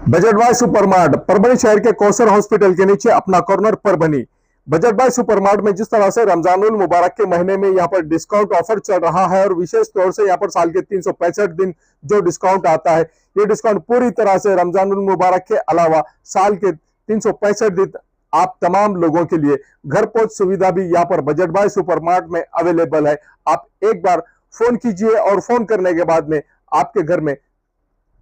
Budget by supermart Parbhani शहर के Kausar hospital के नीचे अपना corner Parbhani. Budget by supermart में जिस तरह से रमजानुल मुबारक के महीने में यहाँ पर डिस्काउंट ऑफर चल रहा है और विशेष तौर से यहाँ पर साल के 365 दिन जो डिस्काउंट आता है, ये डिस्काउंट पूरी तरह से रमजानुल मुबारक के अलावा साल के 365 दिन आप तमाम लोगों के लिए घर पहुंच सुविधा भी यहाँ पर बजट बाय सुपरमार्ट में अवेलेबल है। आप एक बार फोन कीजिए और फोन करने के बाद में आपके घर में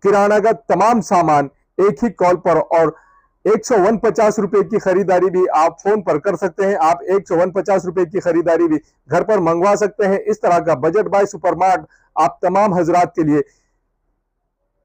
किराना का तमाम सामान एक ही कॉल पर और 149 रुपए की खरीदारी भी आप फोन पर कर सकते हैं। आप 149 रुपए की खरीदारी भी घर पर मंगवा सकते हैं। इस तरह का बजट बाय सुपरमार्ट आप तमाम हजरात के लिए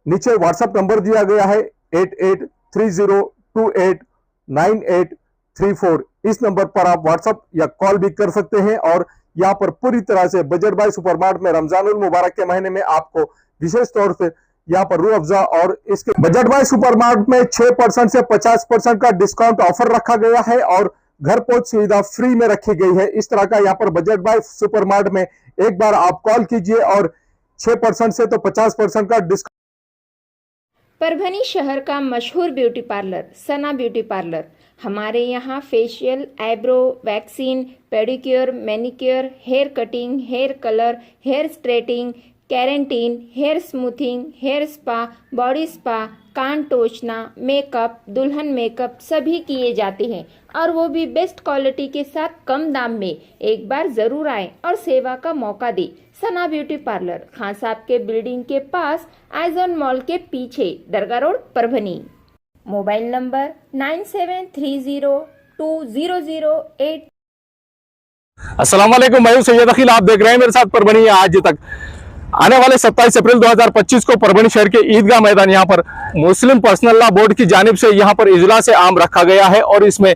नीचे व्हाट्सएप नंबर दिया गया है 8830289834। इस नंबर पर आप व्हाट्सएप या कॉल भी कर सकते हैं। और यहाँ पर पूरी तरह से बजट बाय सुपरमार्ट में रमजानुल मुबारक के महीने में आपको विशेष तौर से यहाँ पर रूह अफ़ज़ा और इसके बजट बाय सुपरमार्ट में 6% से 50% का डिस्काउंट ऑफर रखा गया है और घर पहुंच सुविधा फ्री में रखी गई है। इस तरह का यहाँ पर बजट बाय सुपरमार्ट में एक बार आप कॉल कीजिए और 6% से तो 50% का डिस्काउंट। परभनी शहर का मशहूर beauty parlour Sana beauty parlour. हमारे यहाँ facial, eyebrow, waxing, pedicure, manicure, hair cutting, hair colour, hair straightening, keratin, hair smoothing, hair spa, body spa, कान टोचना, मेकअप, दुल्हन मेकअप सभी किए जाते हैं और वो भी बेस्ट क्वालिटी के साथ कम दाम में। एक बार ज़रूर आएं और सेवा का मौका दें। सना ब्यूटी पार्लर, खान साहब के बिल्डिंग के पास, आइजॉन मॉल के पीछे, Dargah road, Parbhani. Mobile number 97302008। अस्सलाम वालेकुम, मैं हूं सैयद अखिल। आप देख रहे हैं मेरे साथ परभनी आज तक। आने वाले 27 अप्रैल 2025 को परभनी शहर के ईदगाह मैदान यहाँ पर मुस्लिम पर्सनल लॉ बोर्ड की जानिब से यहाँ पर इजलास आम रखा गया है और इसमें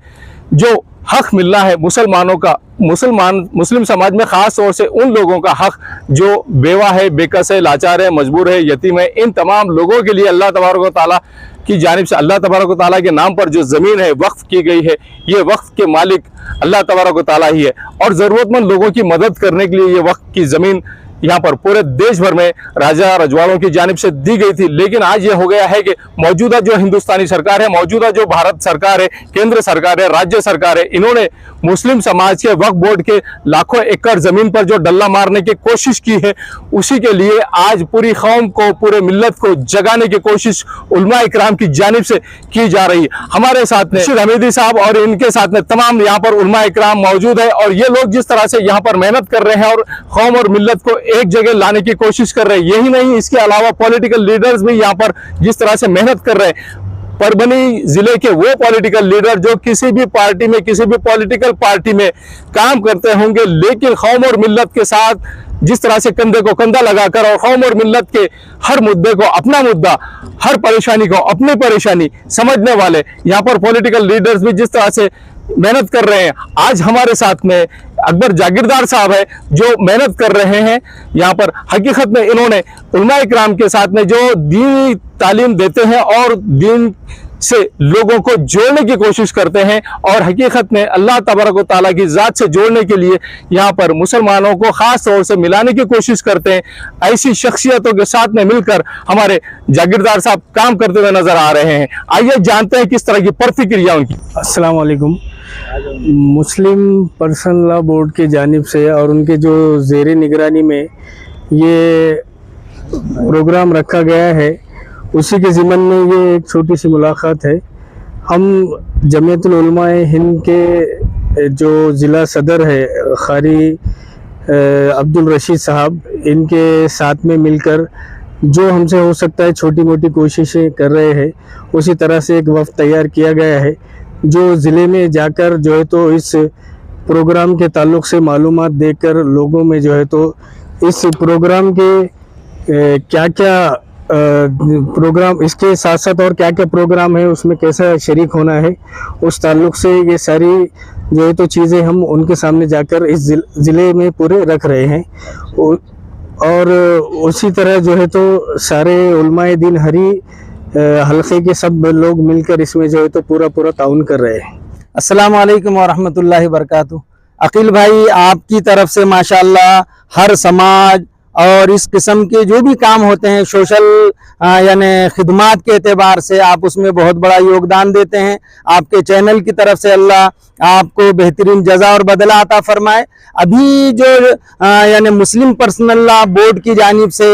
जो हक मिलना है मुसलमानों का, मुस्लिम समाज में खास तौर से उन लोगों का हक जो बेवा है, बेकस है, लाचार है, मजबूर है, यतीम है, इन तमाम लोगों के लिए अल्लाह तबारक व तआला की जानिब से अल्लाह तबारक व तआला के नाम पर जो ज़मीन है वक्फ की गई है, ये वक्फ के मालिक अल्लाह तबारक व तआला ही है और ज़रूरतमंद लोगों की मदद करने के लिए ये वक्फ की ज़मीन यहाँ पर पूरे देश भर में राजा रजवाड़ों की जानिब से दी गई थी। लेकिन आज ये हो गया है कि मौजूदा जो हिंदुस्तानी सरकार है, मौजूदा जो भारत सरकार है, केंद्र सरकार है, राज्य सरकार है, इन्होंने मुस्लिम समाज के वक्फ बोर्ड के लाखों एकड़ जमीन पर जो डल्ला मारने की कोशिश की है, उसी के लिए आज पूरी कौम को, पूरे मिल्लत को जगाने की कोशिश उलमा इकराम की जानिब से की जा रही है। हमारे साथ में रशीद हमीदी साहब और इनके साथ में तमाम यहाँ पर उलमा इकराम मौजूद है और ये लोग जिस तरह से यहाँ पर मेहनत कर रहे हैं और कौम और मिल्लत को एक जगह लाने की कोशिश कर रहे हैं, यही नहीं इसके अलावा पॉलिटिकल लीडर्स भी यहाँ पर जिस तरह से मेहनत कर रहे हैं। परभनी जिले के वो पॉलिटिकल लीडर जो किसी भी पार्टी में, किसी भी पॉलिटिकल पार्टी में काम करते होंगे, लेकिन कौम और मिल्लत के साथ जिस तरह से कंधे को कंधा लगाकर और कौम और मिल्लत के हर मुद्दे को अपना मुद्दा, हर परेशानी को अपनी परेशानी समझने वाले यहाँ पर पॉलिटिकल लीडर्स भी जिस तरह से मेहनत कर रहे हैं। आज हमारे साथ में अकबर जागीरदार साहब है जो मेहनत कर रहे हैं यहाँ पर। हकीकत में इन्होंने उलमा इकराम के साथ में जो दीनी तालीम देते हैं और दीन से लोगों को जोड़ने की कोशिश करते हैं और हकीकत में अल्लाह तबारक व तआला की ज़ात से जोड़ने के लिए यहाँ पर मुसलमानों को ख़ास तौर से मिलाने की कोशिश करते हैं। ऐसी शख्सियतों के साथ में मिलकर हमारे जागीरदार साहब काम करते हुए नजर आ रहे हैं। आइए जानते हैं किस तरह की प्रतिक्रिया उनकी। अस्सलाम वालेकुम। मुस्लिम पर्सनल लॉ बोर्ड की जानिब से और उनके जो ज़ेरे निगरानी में ये प्रोग्राम रखा गया है, उसी के ज़िमन में ये एक छोटी सी मुलाकात है। हम जमीयतुल उलमा हिंद के जो ज़िला सदर है कारी अब्दुल रशीद साहब, इनके साथ में मिलकर जो हमसे हो सकता है छोटी मोटी कोशिशें कर रहे हैं, उसी तरह से एक वफ़द तैयार किया गया है जो ज़िले में जाकर जो है तो इस प्रोग्राम के ताल्लुक़ से मालूमात देकर लोगों में जो है तो इस प्रोग्राम के क्या क्या प्रोग्राम, इसके साथ साथ और क्या क्या प्रोग्राम है, उसमें कैसा शरीक होना है, उस ताल्लुक़ से ये सारी जो है तो चीज़ें हम उनके सामने जाकर इस ज़िले में पूरे रख रहे हैं। और उसी तरह जो है तो सारे उलमाए दीन हरी हल्के के सब लोग मिलकर इसमें जो है तो पूरा ताउन कर रहे हैं। अस्सलाम वालेकुम वरहमतुल्लाहि वबरकातुहू। अकील भाई, आपकी तरफ से माशाअल्लाह हर समाज और इस किस्म के जो भी काम होते हैं सोशल यानी खिदमात के एतबार से आप उसमें बहुत बड़ा योगदान देते हैं। आपके चैनल की तरफ से अल्लाह आपको बेहतरीन जज़ा और बदला अता फरमाए। अभी जो यानी मुस्लिम पर्सनल लॉ बोर्ड की जानिब से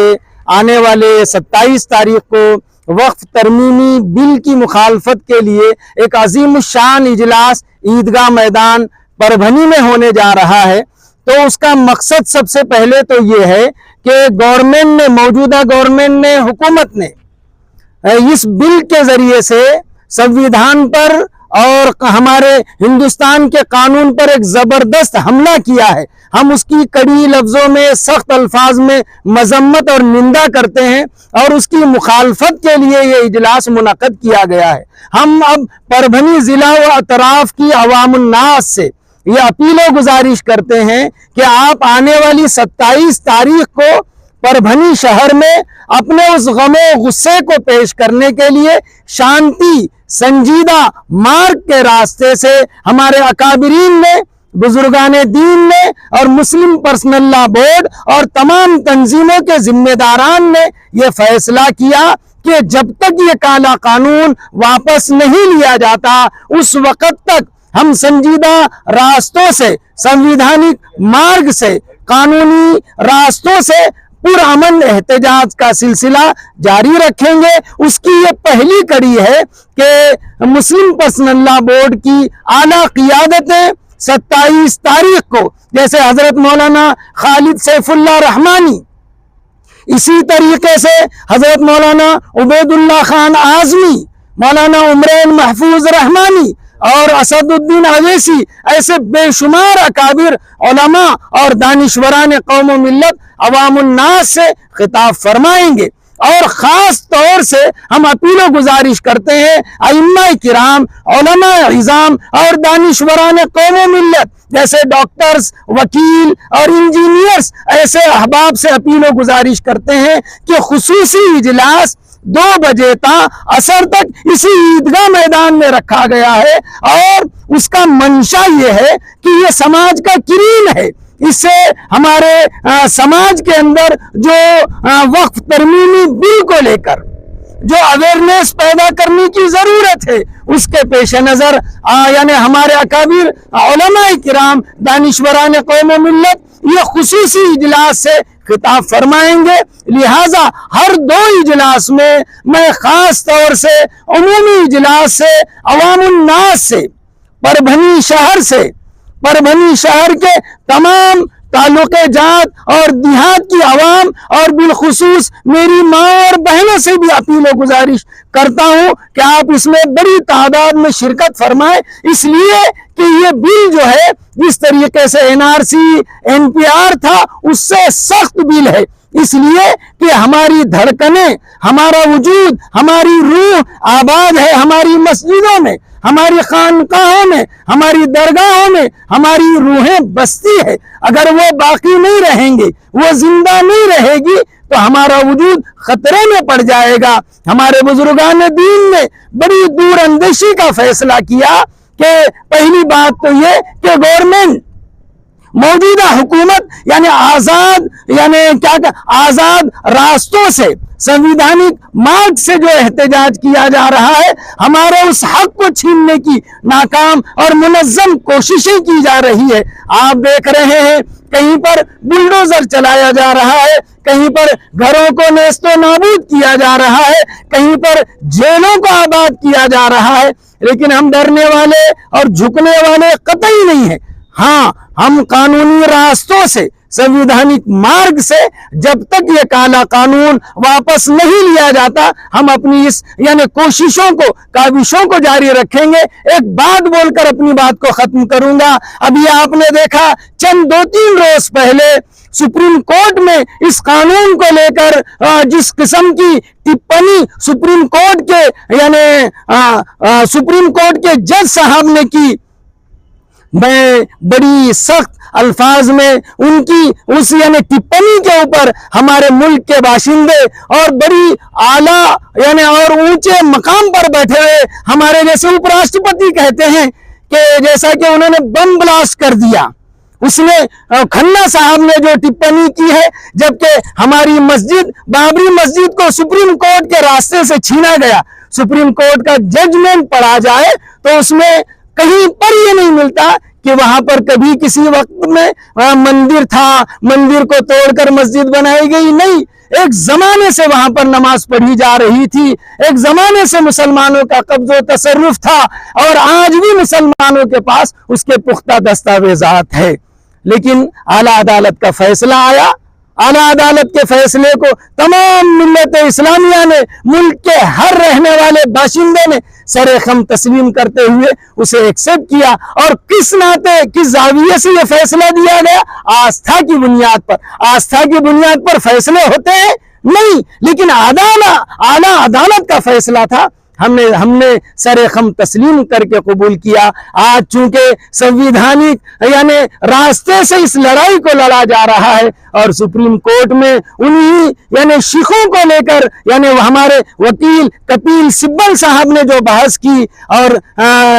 आने वाले 27 तारीख को वक्फ तरमीमी बिल की मुखालफत के लिए एक अजीम शान इजलास ईदगाह मैदान परभनी में होने जा रहा है, तो उसका मकसद सबसे पहले तो ये है कि गवर्नमेंट ने, मौजूदा गवर्नमेंट ने, हुकूमत ने इस बिल के जरिए से संविधान पर और हमारे हिंदुस्तान के कानून पर एक जबरदस्त हमला किया है। हम उसकी कड़ी लफ्जों में, सख्त अल्फाज में मजम्मत और निंदा करते हैं और उसकी मुखालफत के लिए ये इजलास मुनक्कद किया गया है। हम अब परभनी जिला व अतराफ की अवामुन्नास से ये अपील व गुजारिश करते हैं कि आप आने वाली 27 तारीख को परभनी शहर में अपने उस गमो गुस्से को पेश करने के लिए शांति संजीदा मार्ग के रास्ते से हमारे अकाबिरीन ने, बुजुर्गाने दीन ने और मुस्लिम पर्सनल लॉ बोर्ड और तमाम तंजीमों के जिम्मेदारान ने यह फैसला किया कि जब तक ये काला कानून वापस नहीं लिया जाता उस वक्त तक हम संजीदा रास्तों से, संवैधानिक मार्ग से, कानूनी रास्तों से पुरअमन एहतजाज का सिलसिला जारी रखेंगे। उसकी ये पहली कड़ी है कि मुस्लिम पर्सनल लॉ बोर्ड की आला क़ियादतें 27 तारीख को, जैसे हजरत मौलाना खालिद सैफुल्लाह रहमानी, इसी तरीके से हजरत मौलाना उबैदुल्लाह खान आजमी, मौलाना उमरैन महफूज रहमानी और असदुद्दीन अवैसी, ऐसे बेशुमार अकाबिर उलमा और दानिश्वरान कौम व मिल्लत अवामुन्नास से खिताब फरमाएंगे। और ख़ास तौर से हम अपील व गुजारिश करते हैं अइम्मा किराम, उलमा इज़ाम और दानिश्वरान कौम व मिल्लत जैसे डॉक्टर्स, वकील और इंजीनियर्स, ऐसे अहबाब से अपील व गुजारिश करते हैं कि खुसूसी इजलास 2 बजे असर तक इसी ईदगाह मैदान में रखा गया है और उसका मंशा ये है कि ये समाज का किरीन है। इससे हमारे समाज के अंदर जो वक्फ तरमीमी बिल को लेकर जो अवेयरनेस पैदा करने की जरूरत है, उसके पेश नजर यानी हमारे अकाबिर उलमा किराम, दानिश्वरान कौम व मिल्लत ये खुसूसी इजलास से खिताब फरमाएंगे। लिहाजा हर 2 इजलास में मैं खास तौर से उमूमी इजलास से, अवामुन्नास से, परभनी शहर के तमाम ताल्लुके जात और देहात की आवाम और बिलखुसूस मेरी माँ और बहनों से भी अपील व गुजारिश करता हूँ कि आप इसमें बड़ी तादाद में शिरकत फरमाएं, इसलिए कि ये बिल जो है जिस तरीके से NRC NPR था उससे सख्त बिल है, इसलिए कि हमारी धड़कनें, हमारा वजूद, हमारी रूह आबाद है हमारी मस्जिदों में, हमारी खानकाहों में, हमारी दरगाहों में हमारी रूहें बसती है। अगर वो बाकी नहीं रहेंगी, वो जिंदा नहीं रहेगी तो हमारा वजूद खतरे में पड़ जाएगा। हमारे बुजुर्गान दीन ने बड़ी दूर अंदेशी का फैसला किया कि पहली बात तो ये कि गवर्नमेंट, मौजूदा हुकूमत यानी आजाद रास्तों से, संवैधानिक मार्ग से जो एहतजाज किया जा रहा है, हमारे उस हक को छीनने की नाकाम और मुनज़्ज़म कोशिशें की जा रही है। आप देख रहे हैं कहीं पर बुलडोजर चलाया जा रहा है, कहीं पर घरों को नेस्तो नाबूद किया जा रहा है, कहीं पर जेलों को आबाद किया जा रहा है, लेकिन हम डरने वाले और झुकने वाले कतई नहीं है। हाँ, हम कानूनी रास्तों से, संवैधानिक मार्ग से जब तक ये काला कानून वापस नहीं लिया जाता, हम अपनी इस यानी कोशिशों को, काविशों को जारी रखेंगे। एक बात बोलकर अपनी बात को खत्म करूंगा। अभी आपने देखा चंद 2-3 रोज पहले सुप्रीम कोर्ट में इस कानून को लेकर जिस किस्म की टिप्पणी सुप्रीम कोर्ट के जज साहब ने की, मैं बड़ी सख्त अल्फाज में उनकी उस यानी टिप्पणी के ऊपर हमारे मुल्क के बाशिंदे और बड़ी आला यानी और ऊंचे मकाम पर बैठे हुए हमारे जैसे उपराष्ट्रपति कहते हैं कि जैसा कि उन्होंने बम ब्लास्ट कर दिया, उसने खन्ना साहब ने जो टिप्पणी की है, जबकि हमारी मस्जिद बाबरी मस्जिद को सुप्रीम कोर्ट के रास्ते से छीना गया, सुप्रीम कोर्ट का जजमेंट पढ़ा जाए तो उसमें कहीं पर ये नहीं मिलता कि वहां पर कभी किसी वक्त में मंदिर था, मंदिर को तोड़कर मस्जिद बनाई गई। नहीं, एक जमाने से वहां पर नमाज पढ़ी जा रही थी, एक जमाने से मुसलमानों का कब्ज़ो तसर्रुफ था और आज भी मुसलमानों के पास उसके पुख्ता दस्तावेजात है। लेकिन आला अदालत का फैसला आया, आला अदालत के फैसले को तमाम मिल्लत इस्लामिया ने, मुल्क के हर रहने वाले बाशिंदे ने सरेखम तस्लीम करते हुए उसे एक्सेप्ट किया। और किस नाते, किस जाविये से यह फैसला दिया गया? आस्था की बुनियाद पर। आस्था की बुनियाद पर फैसले होते हैं? नहीं, लेकिन आला अदालत का फैसला था, हमने सरेखम तस्लीम करके कबूल किया। आज चूंकि संविधानिक यानी रास्ते से इस लड़ाई को लड़ा जा रहा है और सुप्रीम कोर्ट में उन्हीं यानी शिखों को लेकर यानी हमारे वकील कपिल सिब्बल साहब ने जो बहस की और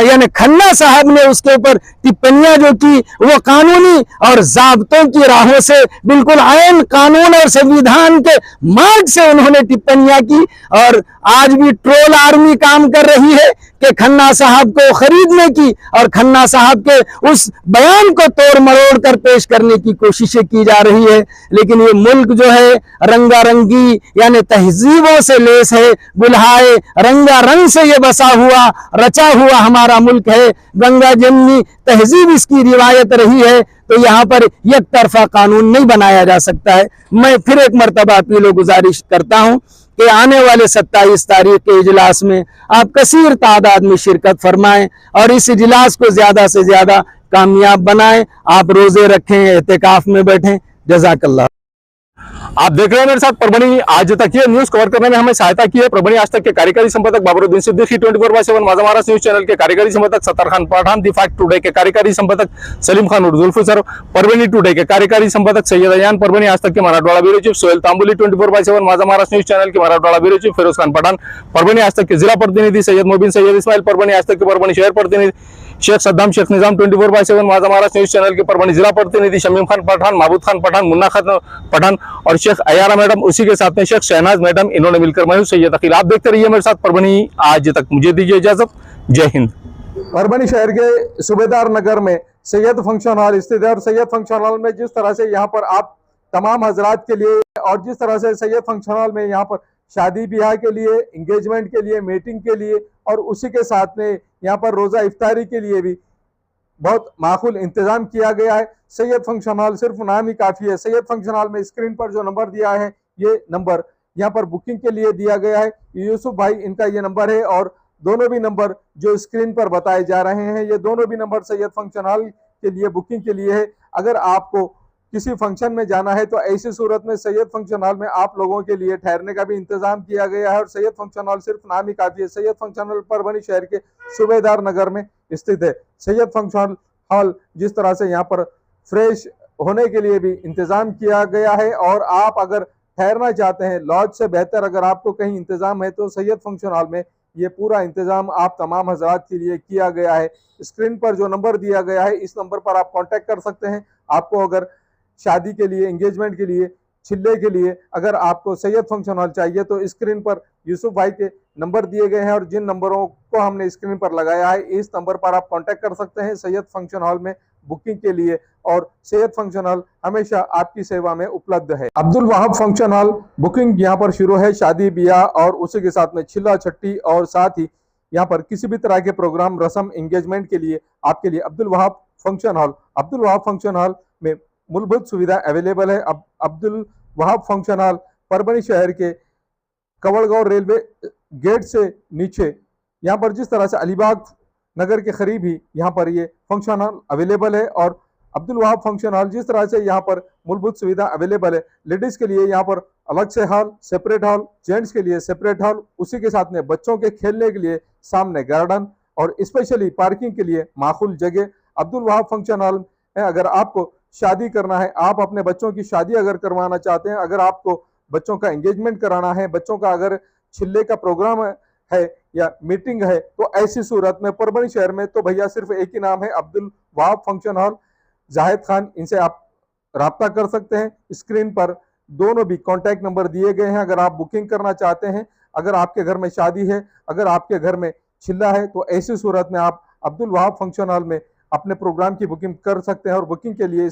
यानी खन्ना साहब ने उसके ऊपर टिप्पणियां जो की, वो कानूनी और जाब्तों की राहों से बिल्कुल आयन कानून और संविधान के मार्ग से उन्होंने टिप्पणियां की। और आज भी ट्रोल आर्मी काम कर रही है कि खन्ना साहब को खरीदने की और खन्ना साहब के उस बयान को तोड़ मरोड़ कर पेश करने की कोशिशें की जा रही है। लेकिन ये मुल्क जो है रंगारंगी यानी तहजीबों से लेस है, गुलहाए रंगारंग से ये बसा हुआ रचा हुआ हमारा मुल्क है। गंगा जमनी तहजीब इसकी रिवायत रही है, तो यहाँ पर एक तरफा कानून नहीं बनाया जा सकता है। मैं फिर एक मरतबा अपील गुजारिश करता हूँ कि आने वाले 27 तारीख के इजलास में आप कसीर तादाद में शिरकत फरमाएं और इस इजलास को ज्यादा से ज्यादा कामयाब बनाएं। आप रोजे रखें, एहतिकाफ में बैठें। जज़ाकल्लाह। आप देख रहे हैं मेरे साथ परभणी आज तक। ये न्यूज कवर करने में हमें सहायता की है परभणी आज तक के कार्यकारी संपादक बाबरुद्दीन सिद्दीकी, 24/7 माझा महाराष्ट्र न्यूज चैनल के कार्यकारी संपादक Sattar Khan Pathan, the fact today के कार्यकारी संपादक सलीम खान उर्फ जुल्फी सर, परभणी टुडे के कार्यकारी संपादक सैयद अयान, परभणी आज तक के मराठवाड़ा ब्यूरो चीफ सोहेल तांबुली, 24/7 माझा महाराष्ट्र न्यूज चैनल के मराठवाड़ा ब्यूरो चीफ फिरोज खान पठान, परभणी आज तक के जिला प्रतिनिधि सैयद मोबिन सैयद इस्माइल, परभणी आज तक के परभणी शहर प्रतिनिधि शेख सद्दाम शेख निजाम, 24/7 माझा महाराष्ट्र न्यूज चैनल के परभणी जिला प्रतिनिधि शमीम खान पठान, महबूद खान पठान, मुन्ना खान पठान और शेख अयारा मैडम, उसी के साथ में शेख शहनाज मैडम, इन्होंने मिलकर मैं हूं सैयद अकील। आप देखते रहिए मेरे साथ परभणी आज तक। मुझे दीजिए इजाजत। जय हिंद। परभणी शहर के सूबेदार नगर में सैयद फंक्शन हॉल स्थित है और सैयद फंक्शन हॉल में जिस तरह से यहाँ पर आप तमाम हजरात के लिए और जिस तरह से सैयद फंक्शन हॉल में यहाँ पर शादी ब्याह के लिए, इंगेजमेंट के लिए, मीटिंग के लिए और उसी के साथ में यहाँ पर रोजा इफ्तारी के लिए भी बहुत माकूल इंतजाम किया गया है। सैयद फंक्शन हॉल सिर्फ नाम ही काफी है। सैयद फंक्शन हॉल में स्क्रीन पर जो नंबर दिया है, ये नंबर यहाँ पर बुकिंग के लिए दिया गया है। यूसुफ भाई इनका ये नंबर है और दोनों भी नंबर जो स्क्रीन पर बताए जा रहे हैं, ये दोनों भी नंबर सैयद फंक्शन हॉल के लिए बुकिंग के लिए है। अगर आपको किसी फंक्शन में जाना है तो ऐसी सूरत में सैयद फंक्शन हॉल में आप लोगों के लिए ठहरने का भी इंतजाम किया गया है और सैयद फंक्शन हॉल सिर्फ नाम ही काफी है। सैयद फंक्शन हॉल परभणी शहर के सूबेदार नगर में स्थित है। सैयद फंक्शन हॉल जिस तरह से यहाँ पर फ्रेश होने के लिए भी इंतजाम किया गया है और आप अगर ठहरना चाहते हैं लॉज से बेहतर अगर आपको कहीं इंतजाम है तो सैयद फंक्शन हॉल में ये पूरा इंतजाम आप तमाम हजरात के लिए किया गया है। स्क्रीन पर जो नंबर दिया गया है, इस नंबर पर आप कांटेक्ट कर सकते हैं। आपको अगर शादी के लिए, एंगेजमेंट के लिए, छिल्ले के लिए अगर आपको सैयद फंक्शन हॉल चाहिए तो स्क्रीन पर यूसुफ भाई के नंबर दिए गए हैं और जिन नंबरों को हमने स्क्रीन पर लगाया है, इस नंबर पर आप कांटेक्ट कर सकते हैं सैयद फंक्शन हॉल में बुकिंग के लिए। और सैयद फंक्शन हॉल हमेशा आपकी सेवा में उपलब्ध है। Abdul Wahab function hall booking यहाँ पर शुरू है। शादी ब्याह और उसी के साथ में छिल्ला छट्टी और साथ ही यहाँ पर किसी भी तरह के प्रोग्राम, रस्म, एंगेजमेंट के लिए आपके लिए अब्दुल वहाब फंक्शन हॉल में मूलभूत सुविधा अवेलेबल है। अब अब्दुल वहाब फंक्शन हॉल परभणी शहर के कवड़गांव रेलवे गेट से नीचे यहाँ पर जिस तरह से अलीबाग नगर के करीब ही यहाँ पर ये फंक्शन हॉल अवेलेबल है। और अब्दुल वहाब फंक्शन हॉल जिस तरह से यहाँ पर मूलभूत सुविधा अवेलेबल है, लेडीज के लिए यहाँ पर अलग से हॉल, सेपरेट हॉल, जेंट्स के लिए सेपरेट हॉल, उसी के साथ में बच्चों के खेलने के लिए सामने गार्डन और स्पेशली पार्किंग के लिए माकूल जगह। अब्दुल वहाब फंक्शन हॉल में अगर आपको शादी करना है, आप अपने बच्चों की शादी अगर करवाना चाहते हैं, अगर आपको बच्चों का एंगेजमेंट कराना है, बच्चों का अगर छिल्ले का प्रोग्राम है या मीटिंग है, तो ऐसी सूरत में परभणी शहर में तो भैया सिर्फ एक ही नाम है, अब्दुल वहाब फंक्शन हॉल। जाहिद खान, इनसे आप राब्ता कर सकते हैं। स्क्रीन पर दोनों भी कॉन्टैक्ट नंबर दिए गए हैं। अगर आप बुकिंग करना चाहते हैं, अगर आपके घर में शादी है, अगर आपके घर में चिल्ला है, तो ऐसी सूरत में आप अब्दुल वहाब फंक्शन हॉल में अपने प्रोग्राम की बुकिंग कर सकते हैं। और बुकिंग के लिए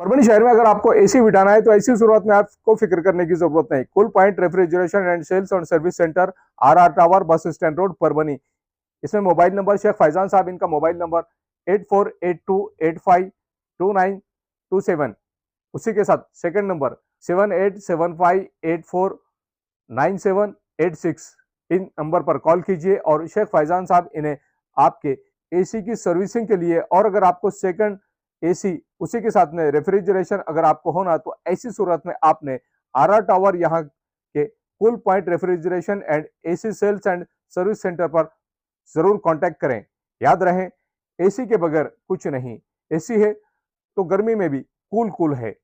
परभनी शहर में अगर आपको एसी बिठाना है तो ऐसी सूरत में आपको फिक्र करने की जरूरत नहीं। Cool point refrigeration and sales और service centre, RR tower, bus stand road, Parbhani. इसमें मोबाइल नंबर शेख फैजान साहब, इनका मोबाइल नंबर 8482852927। उसी के साथ सेकंड नंबर 7875849786। इन नंबर पर कॉल कीजिए और शेख फैजान साहब इन्हें आपके एसी की सर्विसिंग के लिए, और अगर आपको सेकंड एसी उसी के साथ में रेफ्रिजरेशन अगर आपको होना, तो ऐसी सूरत में आपने RR टावर यहाँ के cool point refrigeration and AC sales and service centre पर जरूर कांटेक्ट करें। याद रहे, एसी के बगैर कुछ नहीं। एसी है तो गर्मी में भी कूल है।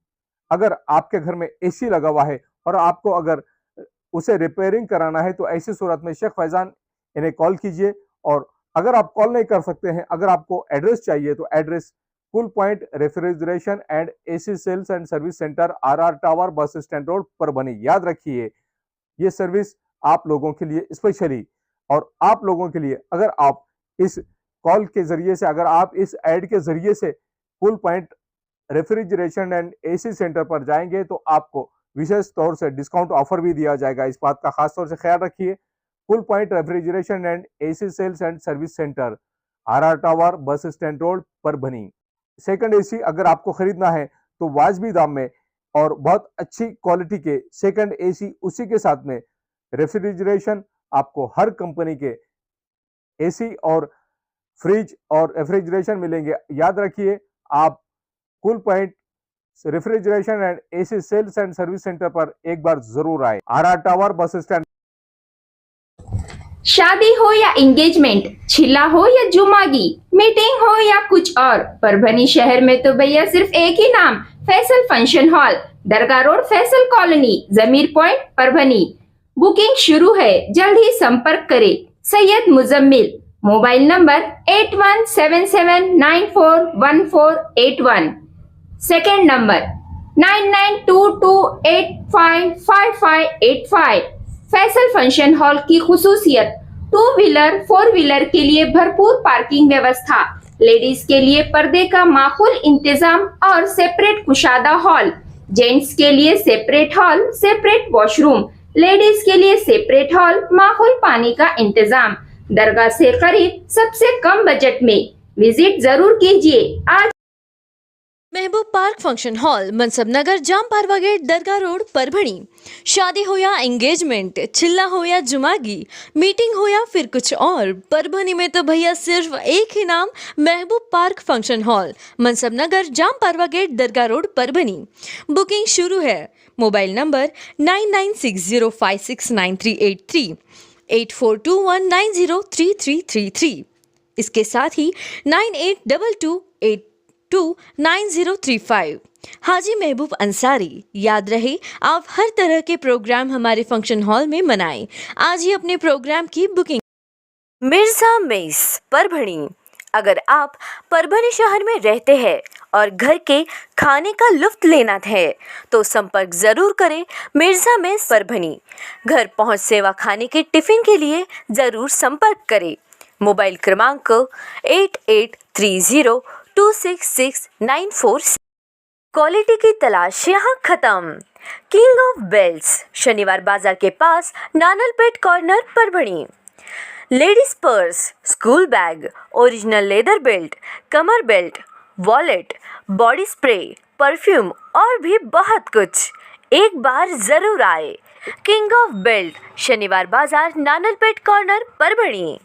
अगर आपके घर में एसी लगा हुआ है और आपको अगर उसे रिपेयरिंग कराना है, तो ऐसी सूरत में शेख फैजान इन्हें कॉल कीजिए। और अगर आप कॉल नहीं कर सकते हैं, अगर आपको एड्रेस चाहिए, तो address cool point refrigeration and AC sales and service centre, RR tower, bus stand road, Parbhani. याद रखिए, ये सर्विस आप लोगों के लिए स्पेशली, और आप लोगों के लिए अगर आप इस कॉल के जरिए से, अगर आप इस ऐड के जरिए से cool point refrigeration and AC centre पर जाएंगे, तो आपको विशेष तौर से डिस्काउंट ऑफर भी दिया जाएगा। इस बात का खास तौर से ख्याल रखिए। Cool point refrigeration and AC sales and service centre, RR tower, bus stand road, Parbhani. Second AC अगर आपको खरीदना है तो वाजबी दाम में और बहुत अच्छी क्वालिटी के सेकंड एसी, उसी के साथ में रेफ्रिजरेशन, आपको हर कंपनी के एसी और फ्रिज और रेफ्रिजरेशन मिलेंगे। याद रखिए, आप cool point refrigeration and AC sales and service centre पर एक बार जरूर आए। RR tower, bus stand. शादी हो या एंगेजमेंट, छिल्ला हो या जुमागी, मीटिंग हो या कुछ और, परभनी शहर में तो भैया सिर्फ एक ही नाम, फैसल फंक्शन हॉल, दरगाह रोड, फैसल कॉलोनी, जमीर पॉइंट, परभनी। बुकिंग शुरू है, जल्द ही संपर्क करें। Syed Muzammil, mobile number 8177941481। Second number 9922855585। Faisal function hall की खुसूसियत, 2 व्हीलर 4 व्हीलर के लिए भरपूर पार्किंग व्यवस्था, लेडीज के लिए पर्दे का माकूल इंतजाम और सेपरेट कुशादा हॉल, जेंट्स के लिए separate hall, separate washroom, ladies के लिए सेपरेट हॉल, माकूल पानी का इंतजाम, दरगाह से करीब, सबसे कम बजट में। विजिट जरूर कीजिए। आज महबूब पार्क फंक्शन हॉल, मनसब नगर, जाम पारवा गेट, दरगाह रोड, परभणी। शादी हो या एंगेजमेंट, चिल्ला हो या जुमागी, मीटिंग हो या फिर कुछ और, परभनी में तो भैया सिर्फ एक ही नाम, महबूब पार्क फंक्शन हॉल, मनसब नगर, जाम पारवा गेट, दरगाह रोड, परभनी। बुकिंग शुरू है। Mobile number 9960569383, 8421903333। इसके साथ ही 9822829035। हाजी महबूब अंसारी। याद रहे, आप हर तरह के प्रोग्राम हमारे फंक्शन हॉल में मनाएं। आज ही अपने प्रोग्राम की बुकिंग। मिर्जा मेस, परभणी। अगर आप परभणी शहर में रहते हैं और घर के खाने का लुत्फ लेना है तो संपर्क जरूर करें मिर्जा मेस, परभणी। घर पहुंच सेवा खाने के टिफिन के लिए जरूर संपर्क करें। मोबाइल क्रमांक 8830266946। क्वालिटी की तलाश यहाँ खत्म। किंग ऑफ बेल्ट्स, शनिवार बाजार के पास, Nanalpeth corner, Parbhani. Ladies purse, school bag, original leather belt, कमर belt, wallet, body spray, perfume और भी बहुत कुछ। एक बार जरूर आए। किंग ऑफ बेल्ट, शनिवार बाजार, नानलपेट कॉर्नर, परभणी।